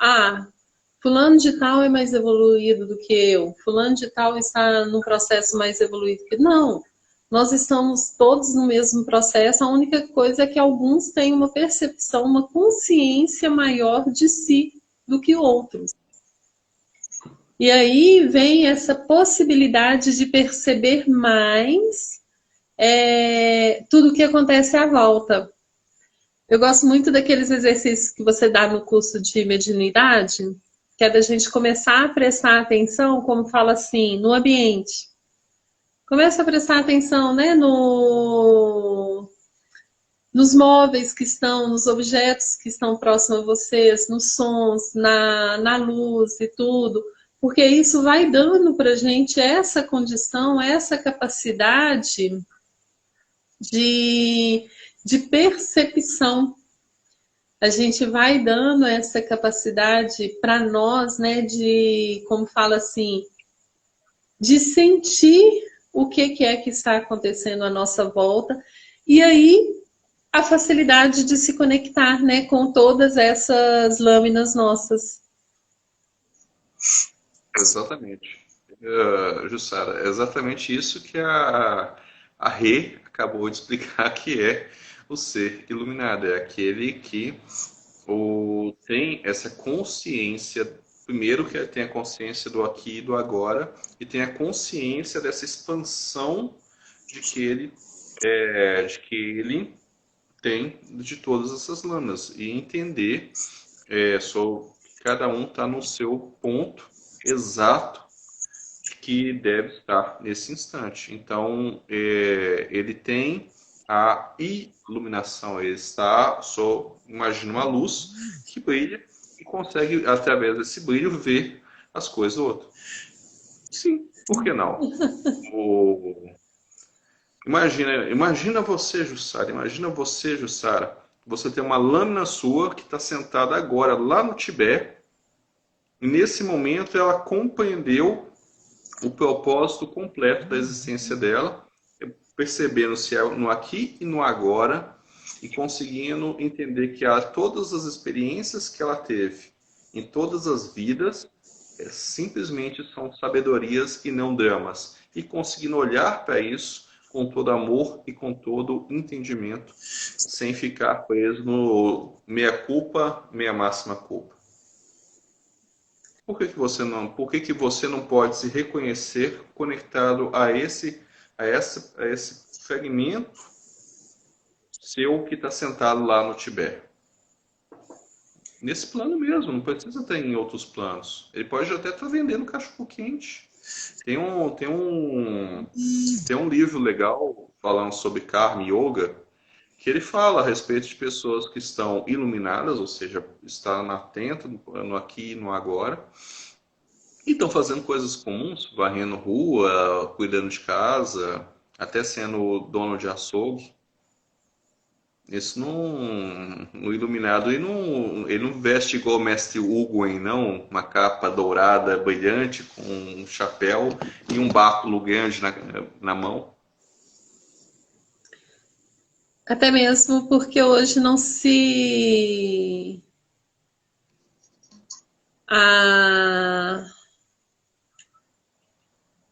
fulano de tal é mais evoluído do que eu, fulano de tal está num processo mais evoluído que... Não, nós estamos todos no mesmo processo, a única coisa é que alguns têm uma percepção, uma consciência maior de si do que outros. E aí vem essa possibilidade de perceber mais tudo o que acontece à volta. Eu gosto muito daqueles exercícios que você dá no curso de mediunidade, que é da gente começar a prestar atenção, como fala assim, no ambiente. Começa a prestar atenção, né, nos móveis que estão, nos objetos que estão próximos a vocês, nos sons, na luz e tudo, porque isso vai dando para a gente essa condição, essa capacidade de percepção. A gente vai dando essa capacidade para nós, né, de, como fala assim, de sentir o que é que está acontecendo à nossa volta, e aí a facilidade de se conectar, né, com todas essas lâminas nossas. Exatamente. Jussara, é exatamente isso que a Rê acabou de explicar que é o ser iluminado. É aquele que tem essa consciência, primeiro que tem a consciência do aqui e do agora, e tem a consciência dessa expansão de que ele tem de todas essas lâminas. E entender que cada um está no seu ponto exato que deve estar nesse instante. Então, ele tem a iluminação, ele está, imagina uma luz que brilha e consegue, através desse brilho, ver as coisas do outro. Sim, por que não? Imagina você, Jussara, você tem uma lâmina sua que está sentada agora lá no Tibete, e nesse momento ela compreendeu o propósito completo da existência dela, percebendo-se no aqui e no agora, e conseguindo entender que todas as experiências que ela teve em todas as vidas simplesmente são sabedorias e não dramas, e conseguindo olhar para isso com todo amor e com todo entendimento, sem ficar preso no meia culpa, meia máxima culpa. Por que você não pode se reconhecer conectado a esse fragmento seu que está sentado lá no Tibete? nesse plano mesmo, não precisa ter em outros planos. Ele pode até estar vendendo cachorro quente. Tem um, tem um, tem um livro legal falando sobre Karma Yoga, que ele fala a respeito de pessoas que estão iluminadas, ou seja, estão atentas no aqui e no agora, e estão fazendo coisas comuns, varrendo rua, cuidando de casa, até sendo dono de açougue. Isso não, no iluminado, ele não veste igual o mestre Hugo, hein, não, uma capa dourada brilhante com um chapéu e um báculo grande na mão. Até mesmo porque hoje não se. Ah,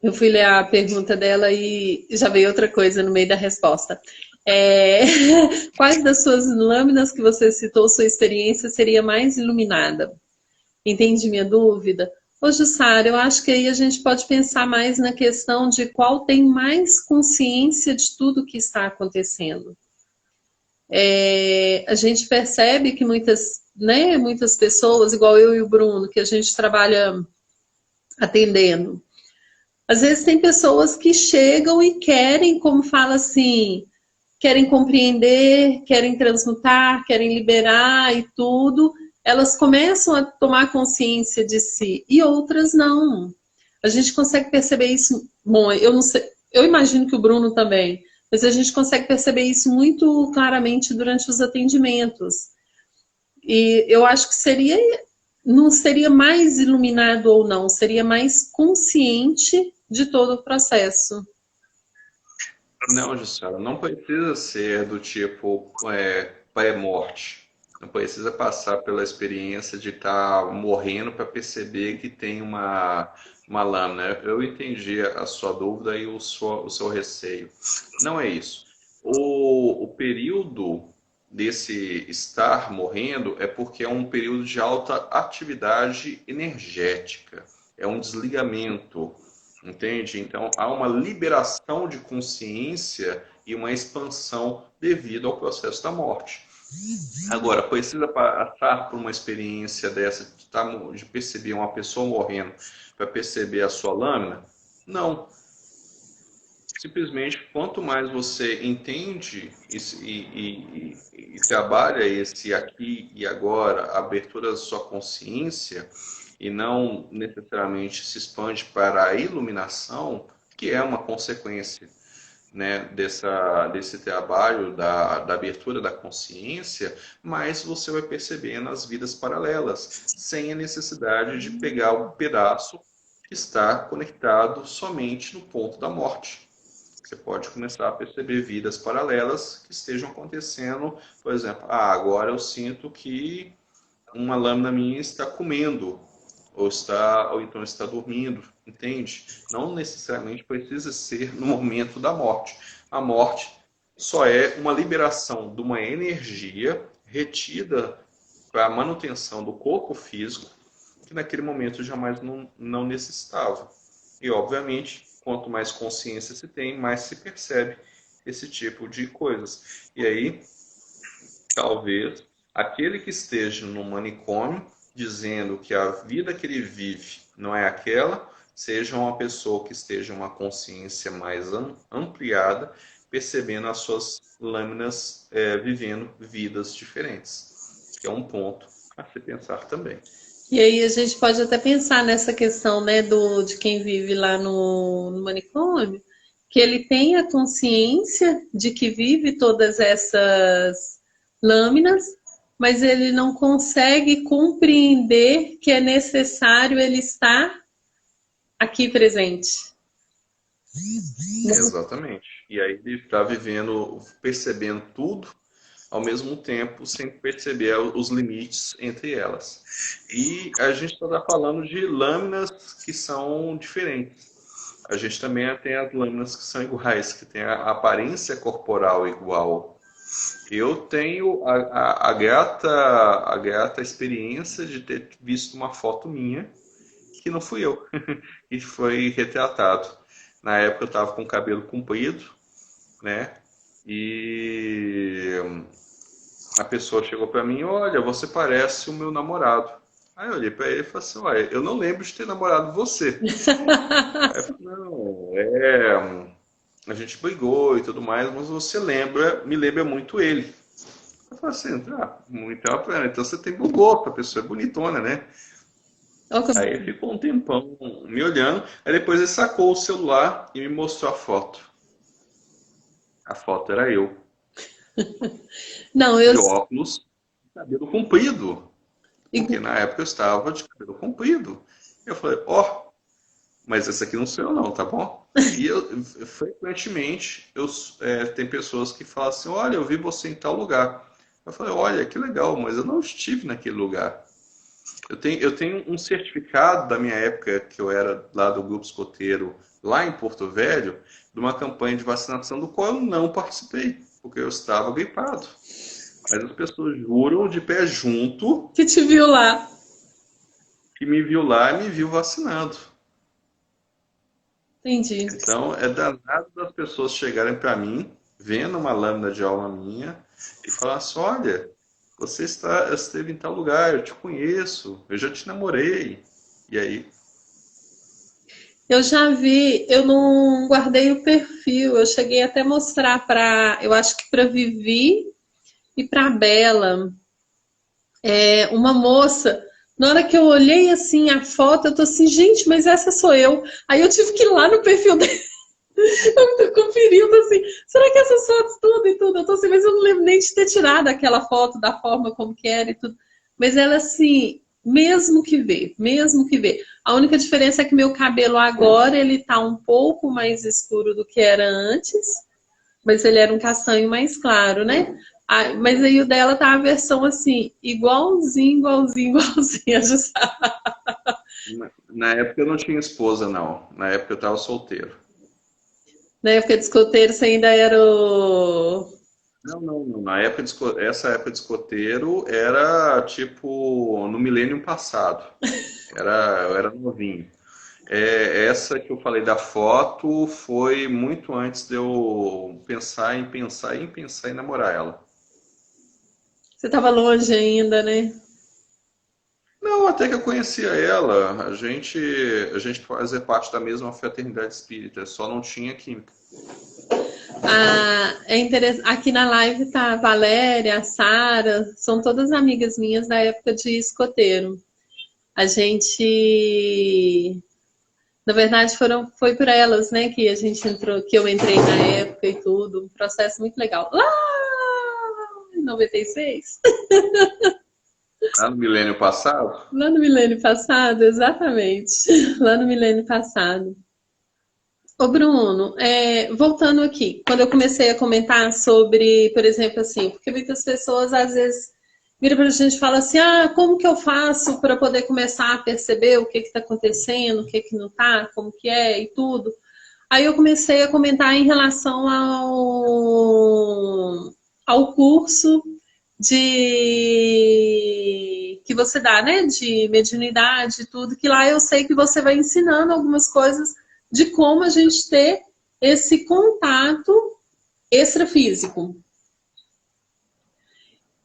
eu fui ler a pergunta dela e já veio outra coisa no meio da resposta. É, quais das suas lâminas que você citou, sua experiência seria mais iluminada? Entendi minha dúvida. Ô, Jussara, eu acho que aí a gente pode pensar mais na questão de qual tem mais consciência de tudo que está acontecendo. A gente percebe que muitas pessoas, igual eu e o Bruno, que a gente trabalha atendendo, às vezes tem pessoas que chegam e querem, como fala assim, querem compreender, querem transmutar, querem liberar e tudo. Elas começam a tomar consciência de si e outras não. A gente consegue perceber isso. Bom, eu não sei, eu imagino que o Bruno também, mas a gente consegue perceber isso muito claramente durante os atendimentos. E eu acho que não seria mais iluminado ou não, seria mais consciente de todo o processo. Não, Jussara, não precisa ser do tipo pré-morte. Não precisa passar pela experiência de estar morrendo para perceber que tem uma lâmina. Eu entendi a sua dúvida e o seu receio. Não é isso. O período desse estar morrendo é porque é um período de alta atividade energética. É um desligamento. Entende? Então há uma liberação de consciência e uma expansão devido ao processo da morte. Agora, precisa passar por uma experiência dessa de perceber uma pessoa morrendo para perceber a sua lâmina? Não. Simplesmente, quanto mais você entende e trabalha esse aqui e agora, a abertura da sua consciência, e não necessariamente se expande para a iluminação, que é uma consequência, né, desse trabalho da abertura da consciência, mais você vai percebendo as vidas paralelas, sem a necessidade de pegar um pedaço que está conectado somente no ponto da morte. Você pode começar a perceber vidas paralelas que estejam acontecendo. Por exemplo, agora eu sinto que uma lâmina minha está comendo, ou então está dormindo, entende? Não necessariamente precisa ser no momento da morte. A morte só é uma liberação de uma energia retida para a manutenção do corpo físico, que naquele momento jamais não necessitava. E, obviamente, quanto mais consciência se tem, mais se percebe esse tipo de coisas. E aí, talvez, aquele que esteja no manicômio, dizendo que a vida que ele vive não é aquela, seja uma pessoa que esteja uma consciência mais ampliada, percebendo as suas lâminas vivendo vidas diferentes, que é um ponto a se pensar também. E aí a gente pode até pensar nessa questão, né, de quem vive lá no manicômio, que ele tem a consciência de que vive todas essas lâminas, mas ele não consegue compreender que é necessário ele estar aqui presente. Exatamente. E aí ele está vivendo, percebendo tudo, ao mesmo tempo, sem perceber os limites entre elas. E a gente está falando de lâminas que são diferentes. A gente também tem as lâminas que são iguais, que têm a aparência corporal igual. Eu tenho a grata experiência de ter visto uma foto minha, que não fui eu, e foi retratado. Na época eu estava com o cabelo comprido, né? E a pessoa chegou para mim, olha, você parece o meu namorado. Aí eu olhei para ele e falei assim, olha, eu não lembro de ter namorado você. Aí eu falei, não, a gente brigou e tudo mais, mas você me lembra muito ele. Eu falei assim, então você tem bom gosto, a pessoa é bonitona, né? Ó, Aí ele ficou um tempão me olhando, aí depois ele sacou o celular e me mostrou a foto. A foto era eu, não, de óculos, cabelo comprido, porque na época eu estava de cabelo comprido. Eu falei, ó, mas esse aqui não sou eu não, tá bom? E frequentemente, tem pessoas que falam assim, olha, eu vi você em tal lugar. Eu falei, olha, que legal, mas eu não estive naquele lugar. Eu tenho um certificado da minha época, que eu era lá do Grupo Escoteiro, lá em Porto Velho, de uma campanha de vacinação do qual eu não participei, porque eu estava gripado. Mas as pessoas juram de pé junto que te viu lá. que me viu lá e me viu vacinado. Entendi. Então, é danado das pessoas chegarem para mim, vendo uma lâmina de alma minha, e falar assim, olha, esteve em tal lugar, eu te conheço, eu já te namorei. E aí, Eu já vi, eu não guardei o perfil, eu cheguei até a mostrar para, eu acho que para Vivi e para Bela, uma moça. Na hora que eu olhei assim a foto, eu tô assim, gente, mas essa sou eu. Aí eu tive que ir lá no perfil dela, eu tô conferindo assim, será que essas fotos tudo e tudo? Eu tô assim, mas eu não lembro nem de ter tirado aquela foto da forma como que era e tudo. Mas ela assim, mesmo que vê. A única diferença é que meu cabelo agora ele tá um pouco mais escuro do que era antes, mas ele era um castanho mais claro, né? Ah, mas aí o dela tá a versão assim, igualzinho, igualzinho, igualzinho a Jussara. na época eu não tinha esposa, não. Na época eu estava solteiro. Na época de escoteiro, você ainda era o... Não, não, não. Essa época de escoteiro era tipo no milênio passado. Eu era novinho. Essa que eu falei da foto foi muito antes de eu pensar em namorar ela. Você tava longe ainda, né? Não, até que eu conhecia ela. A gente fazia parte da mesma fraternidade espírita, só não tinha química. Ah, é interessante. Aqui na live tá a Valéria, a Sara, são todas amigas minhas da época de escoteiro. A gente, na verdade, foi por elas, né, que a gente entrou, que eu entrei na época e tudo, um processo muito legal. Lá em 96, Lá no milênio passado, lá no milênio passado, exatamente, lá no milênio passado. Ô Bruno, voltando aqui, quando eu comecei a comentar sobre, por exemplo, assim, porque muitas pessoas às vezes viram para a gente e falam assim, ah, como que eu faço para poder começar a perceber o que está acontecendo, o que, que não está, como que é e tudo. Aí eu comecei a comentar em relação ao curso de que você dá, né? De mediunidade e tudo, que lá eu sei que você vai ensinando algumas coisas de como a gente ter esse contato extrafísico.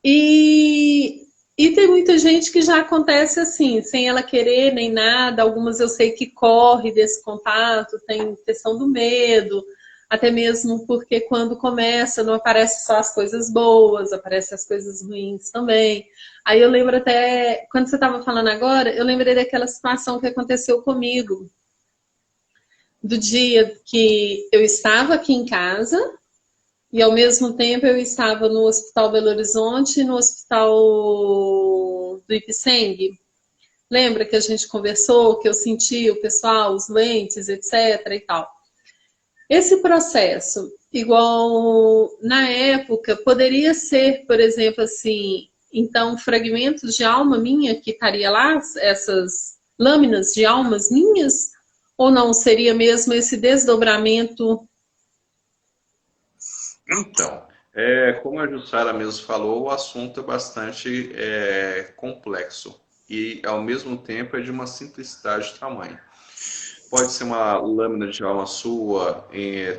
E, e tem muita gente que já acontece assim, sem ela querer nem nada. Algumas eu sei que corre desse contato, tem questão do medo, até mesmo porque quando começa não aparece só as coisas boas, aparecem as coisas ruins também. Aí eu lembro até, quando você estava falando agora, eu lembrei daquela situação que aconteceu comigo, do dia que eu estava aqui em casa e ao mesmo tempo eu estava no Hospital Belo Horizonte e no Hospital do Ipseng. Lembra que a gente conversou, que eu senti o pessoal, os doentes, etc. e tal. Esse processo, igual na época, poderia ser, por exemplo, assim, então, fragmentos de alma minha que estaria lá, essas lâminas de almas minhas, ou não seria mesmo esse desdobramento? então, como a Jussara mesmo falou, o assunto é bastante complexo e, ao mesmo tempo, é de uma simplicidade de tamanho. pode ser uma lâmina de alma sua,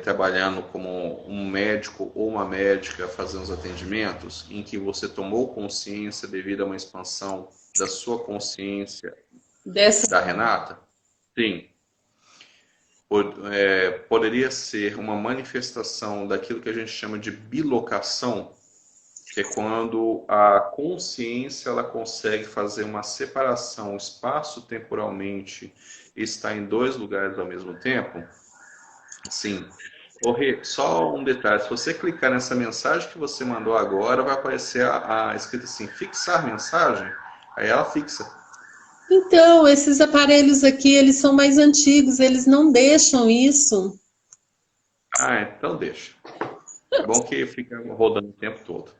trabalhando como um médico ou uma médica fazendo os atendimentos, em que você tomou consciência devido a uma expansão da sua consciência Dessa... da Renata? Sim. Poderia ser uma manifestação daquilo que a gente chama de bilocação, que é quando a consciência ela consegue fazer uma separação espaço-temporalmente e está em dois lugares ao mesmo tempo. Sim. Só um detalhe, se você clicar nessa mensagem que você mandou agora, vai aparecer a escrita assim, fixar mensagem, aí ela fixa. Então, esses aparelhos aqui, eles são mais antigos, eles não deixam isso. Ah, então deixa. É bom que fica rodando o tempo todo.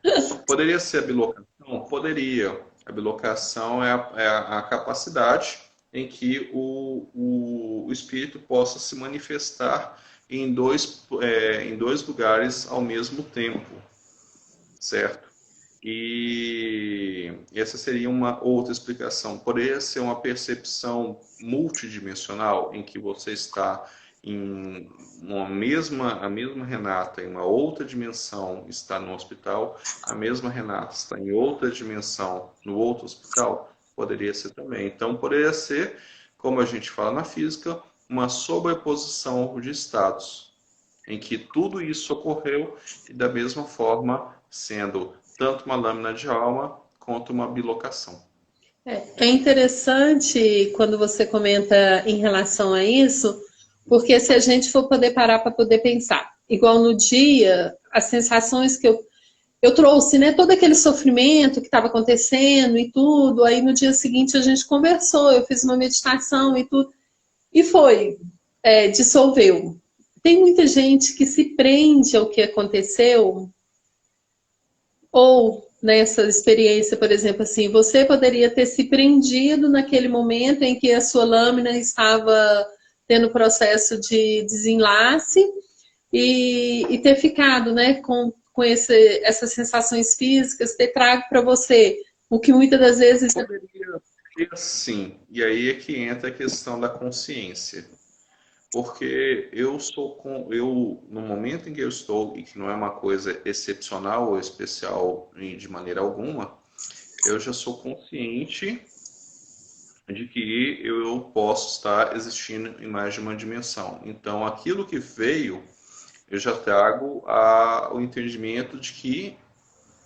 Poderia ser a bilocação? Poderia. A bilocação é a capacidade em que o espírito possa se manifestar em dois lugares ao mesmo tempo, certo? E essa seria uma outra explicação. Poderia ser uma percepção multidimensional em que você está em a mesma Renata em uma outra dimensão está no hospital, a mesma Renata está em outra dimensão no outro hospital, poderia ser também. Então poderia ser, como a gente fala na física, uma sobreposição de estados, em que tudo isso ocorreu e da mesma forma sendo tanto uma lâmina de alma quanto uma bilocação. É interessante quando você comenta em relação a isso, porque se a gente for poder parar para poder pensar, igual no dia, as sensações que eu trouxe, né, todo aquele sofrimento que estava acontecendo e tudo, aí no dia seguinte a gente conversou, eu fiz uma meditação e tudo, e foi, dissolveu. Tem muita gente que se prende ao que aconteceu, ou nessa experiência, por exemplo, assim, você poderia ter se prendido naquele momento em que a sua lâmina estava tendo processo de desenlace e ter ficado, né, com essas sensações físicas, ter trago para você o que muitas das vezes... Poderia ser sim, e aí é que entra a questão da consciência. Porque no momento em que eu estou, e que não é uma coisa excepcional ou especial de maneira alguma, eu já sou consciente de que eu posso estar existindo em mais de uma dimensão. Então, aquilo que veio, eu já trago o entendimento de que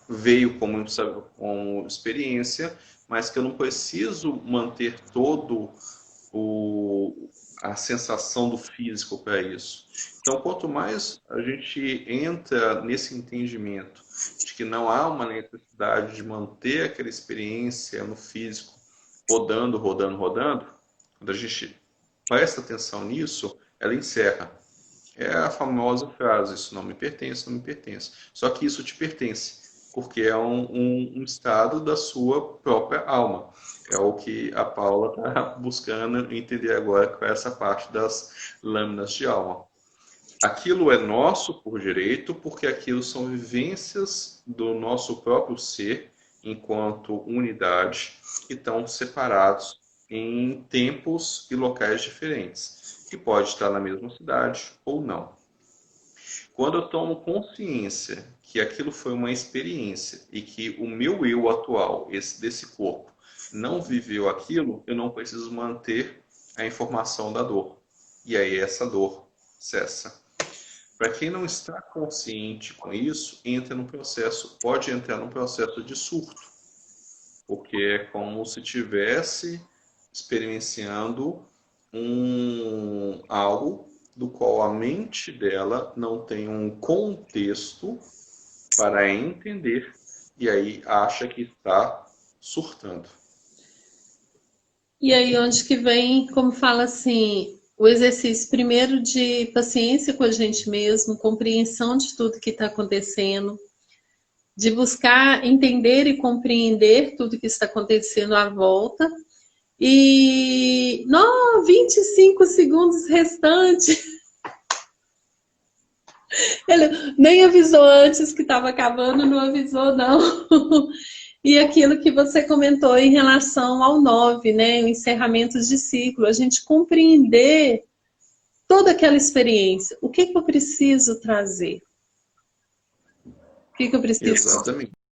veio como experiência, mas que eu não preciso manter todo a sensação do físico para isso. Então, quanto mais a gente entra nesse entendimento de que não há uma necessidade de manter aquela experiência no físico rodando, rodando, rodando, quando a gente presta atenção nisso, ela encerra. É a famosa frase, isso não me pertence, não me pertence. Só que isso te pertence, porque é um estado da sua própria alma. É o que a Paula está buscando entender agora com essa parte das lâminas de alma. Aquilo é nosso por direito, porque aquilo são vivências do nosso próprio ser, enquanto unidade, que estão separados em tempos e locais diferentes, que pode estar na mesma cidade ou não. Quando eu tomo consciência que aquilo foi uma experiência e que o meu eu atual, desse corpo, não viveu aquilo, eu não preciso manter a informação da dor. E aí essa dor cessa. Para quem não está consciente com isso, pode entrar num processo de surto. Porque é como se estivesse experienciando algo do qual a mente dela não tem um contexto para entender e aí acha que está surtando. E aí onde que vem, como fala assim, o exercício primeiro de paciência com a gente mesmo, compreensão de tudo que está acontecendo, de buscar entender e compreender tudo que está acontecendo à volta. E 25 segundos restantes. Ele nem avisou antes que estava acabando, não avisou não. E aquilo que você comentou em relação ao 9, né? O encerramento de ciclo. A gente compreender toda aquela experiência, o que que eu preciso trazer? O que que eu preciso Exatamente.